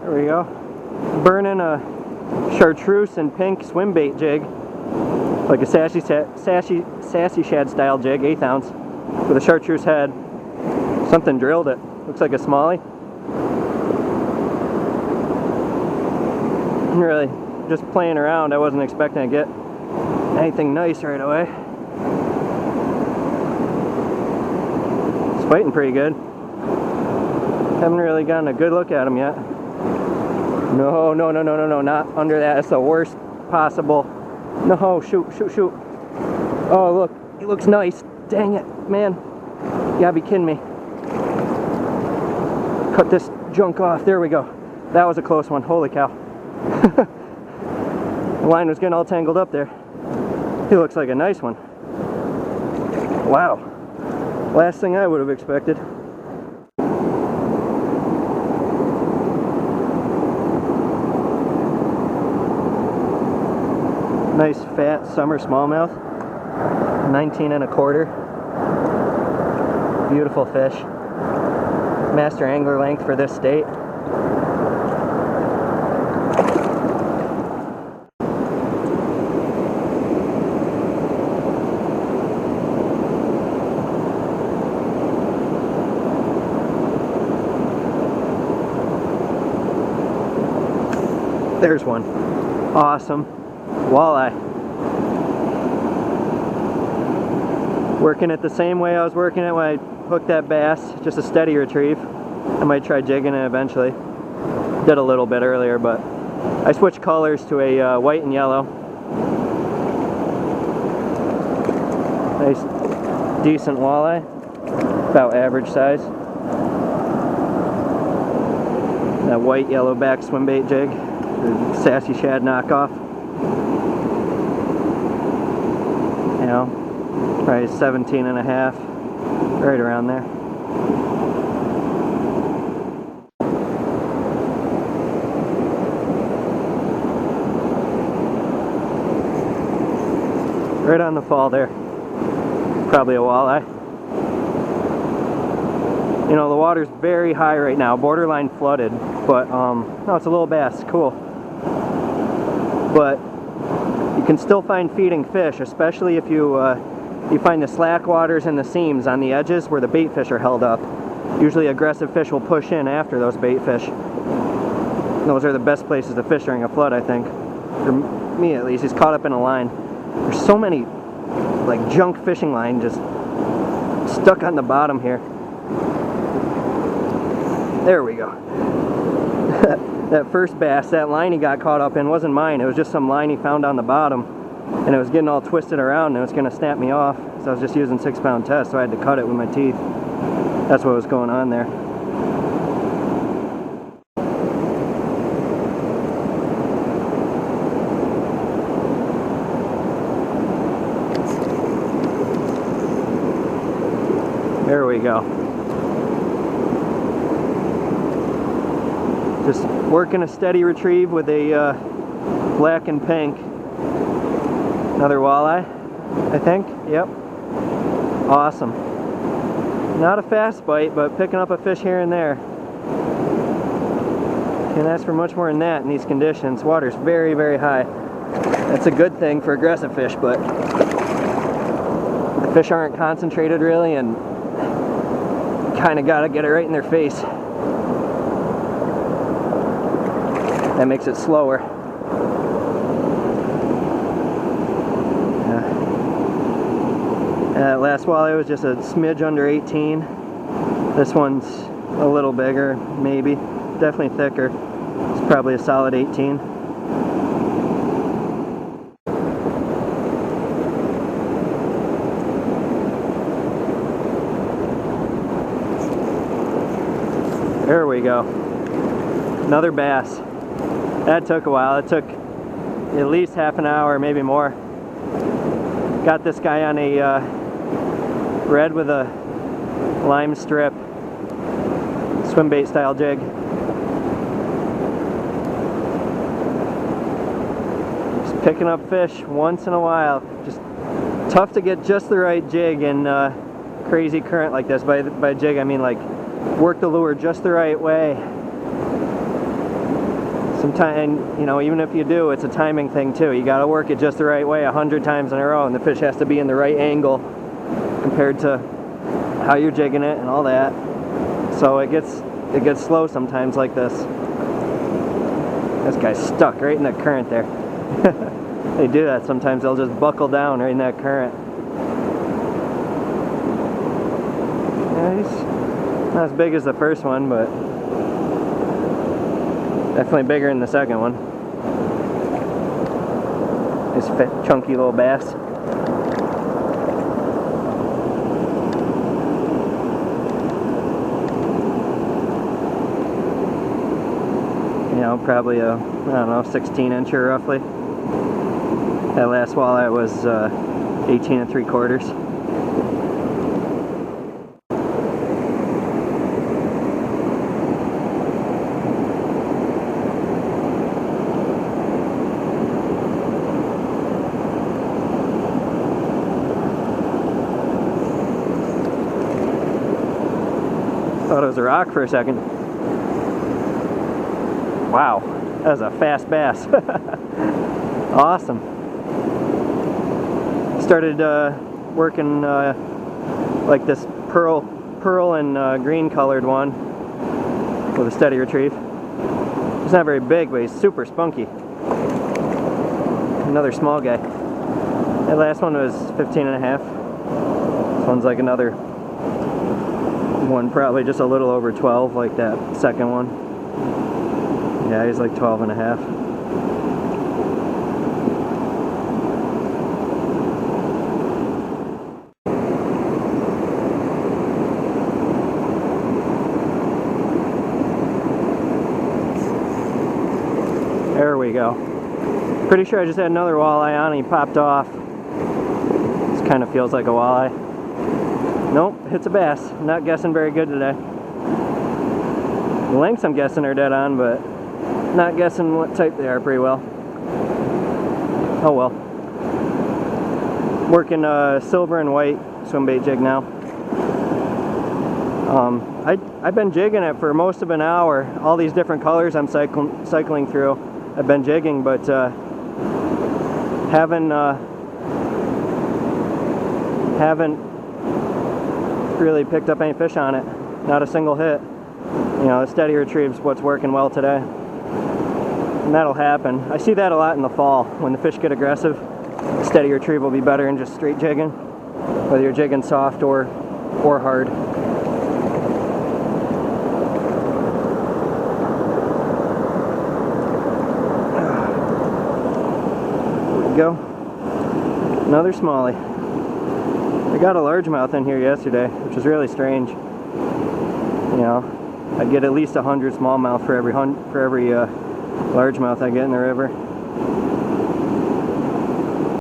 There we go. Burning a chartreuse and pink swimbait jig, like a sassy shad style jig, 1/8 ounce, with a chartreuse head. Something drilled it. Looks like a smallie. Really, just playing around. I wasn't expecting to get anything nice right away. It's fighting pretty good. Haven't really gotten a good look at him yet. No, not under that. It's the worst possible. No, shoot. Oh, look, he looks nice. Dang it, man. You gotta be kidding me. Cut this junk off. There we go. That was a close one. Holy cow. The line was getting all tangled up there. He looks like a nice one. Wow. Last thing I would have expected. Nice fat summer smallmouth. 19 1/4. Beautiful fish. Master angler length for this state. There's one. Awesome. Walleye. Working it the same way I was working it when I hooked that bass, just a steady retrieve. I might try jigging it eventually. Did a little bit earlier, but I switched colors to a white and yellow. Nice, decent walleye, about average size. That white yellowback swimbait jig, the sassy shad knockoff. You know, probably 17 1/2, right around there. Right on the fall there. Probably a walleye. You know, the water's very high right now, borderline flooded, but no, it's a little bass, cool. But you can still find feeding fish, especially if you find the slack waters and the seams on the edges where the bait fish are held up. Usually aggressive fish will push in after those bait fish. Those are the best places to fish during a flood, I think. For me at least, he's caught up in a line. There's so many like junk fishing line just stuck on the bottom here. There we go. That first bass, that line he got caught up in wasn't mine. It was just some line he found on the bottom, and it was getting all twisted around and it was going to snap me off. So I was just using 6-pound test, so I had to cut it with my teeth. That's what was going on there. There we go. Just working a steady retrieve with a black and pink. Another walleye, I think. Yep. Awesome. Not a fast bite, but picking up a fish here and there. Can't ask for much more than that in these conditions. Water's very, very high. That's a good thing for aggressive fish, but the fish aren't concentrated really, and kind of gotta get it right in their face. That makes it slower. That last walleye was just a smidge under 18. This one's a little bigger, maybe. Definitely thicker. It's probably a solid 18. There we go. Another bass. That took a while. It took at least half an hour, maybe more. Got this guy on a red with a lime strip swimbait style jig. Just picking up fish once in a while. Just tough to get just the right jig in crazy current like this. By jig I mean like work the lure just the right way. Sometimes, you know, even if you do, it's a timing thing too. You got to work it just the right way 100 times in a row, and the fish has to be in the right angle compared to how you're jigging it and all that. So it gets slow sometimes like this. This guy's stuck right in that current there. They do that sometimes. They'll just buckle down right in that current. Yeah, he's not as big as the first one, but definitely bigger than the second one. This fit, chunky little bass. You know, probably a, I don't know, 16-incher roughly. That last walleye was 18 3/4. Thought it was a rock for a second. Wow, that was a fast bass. Awesome. Started working like this pearl and green colored one with a steady retrieve. He's not very big, but he's super spunky. Another small guy. That last one was 15.5. This one's like another one, probably just a little over 12, like that second one. Yeah, he's like 12.5. There we go. Pretty sure I just had another walleye on and he popped off. This kind of feels like a walleye. Nope, it's a bass. I'm not guessing very good today. The lengths I'm guessing are dead on, but not guessing what type they are pretty well. Oh well. Working silver and white swimbait jig now. I've been jigging it for most of an hour. All these different colors I'm cycling through. I've been jigging, but haven't really picked up any fish on it. Not a single hit. You know, the steady retrieve's what's working well today. And that'll happen. I see that a lot in the fall. When the fish get aggressive, the steady retrieve will be better than just straight jigging, whether you're jigging soft or hard. There we go. Another smallie. I got a largemouth in here yesterday, which was really strange. You know, I get at least 100 smallmouth for every largemouth I get in the river.